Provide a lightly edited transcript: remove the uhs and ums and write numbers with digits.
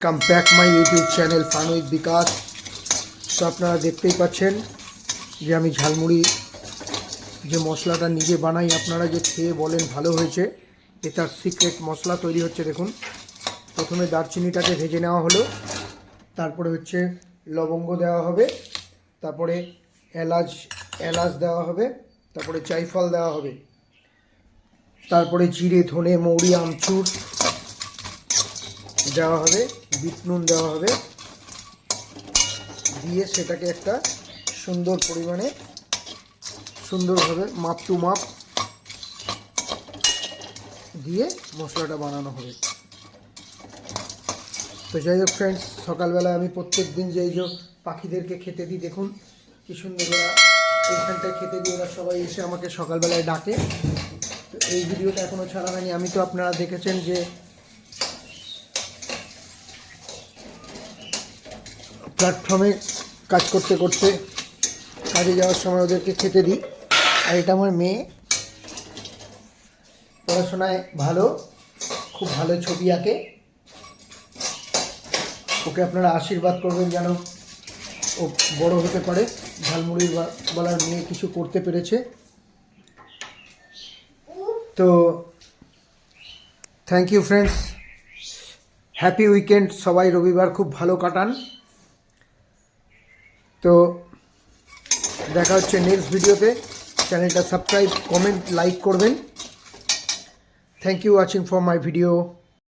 Come back my YouTube channel fun with Bikash. তো আপনারা দেখতেই পাচ্ছেন যে আমি ঝালমুড়ি যে মশলাটা নিজে বানাই, আপনারা যে খেয়ে বলেন ভালো হয়েছে, এটার সিক্রেট মশলা তৈরি হচ্ছে। দেখুন, প্রথমে দারচিনিটাকে ভেজে নেওয়া হলো, তারপরে হচ্ছে লবঙ্গ দেওয়া হবে, তারপরে এলাচ দেওয়া হবে, তারপরে জায়ফল দেওয়া হবে, তারপরে জিরে, ধনে, মৌরি, আমচুর দেওয়া হবে, বিট নুন দেওয়া হবে, দিয়ে সেটাকে একটা সুন্দর পরিমাণে সুন্দরভাবে মাপ টু মাপ দিয়ে মশলাটা বানানো হবে। তো যাই হোক ফ্রেন্ডস, সকালবেলা আমি প্রত্যেক দিন যে এই যে পাখিদেরকে খেতে দিই, দেখুন কি সুন্দর ওরা এইখানটায় খেতে দিই, ওরা সবাই এসে আমাকে সকালবেলায় ডাকে। তো এই ভিডিওটা এখনও ছাড়া হয়নি। আমি তো আপনারা দেখেছেন যে প্ল্যাটফর্মে কাজ করতে করতে কাজে যাওয়ার সময় ওদেরকে খেতে দিই। আর এটা আমার মেয়ে, পড়াশোনায় ভালো, খুব ভালো ছবি আঁকে। ওকে আপনারা আশীর্বাদ করবেন যেন ও বড় হতে পারে, ঝালমুড়ির বলার মেয়ে কিছু করতে পেরেছে। তো thank you friends, happy weekend, সবাই রবিবার খুব ভালো কাটান। তো দেখা হচ্ছে নেক্সট ভিডিওতে। চ্যানেলটা সাবস্ক্রাইব, কমেন্ট, লাইক করবেন। Thank you watching for my video.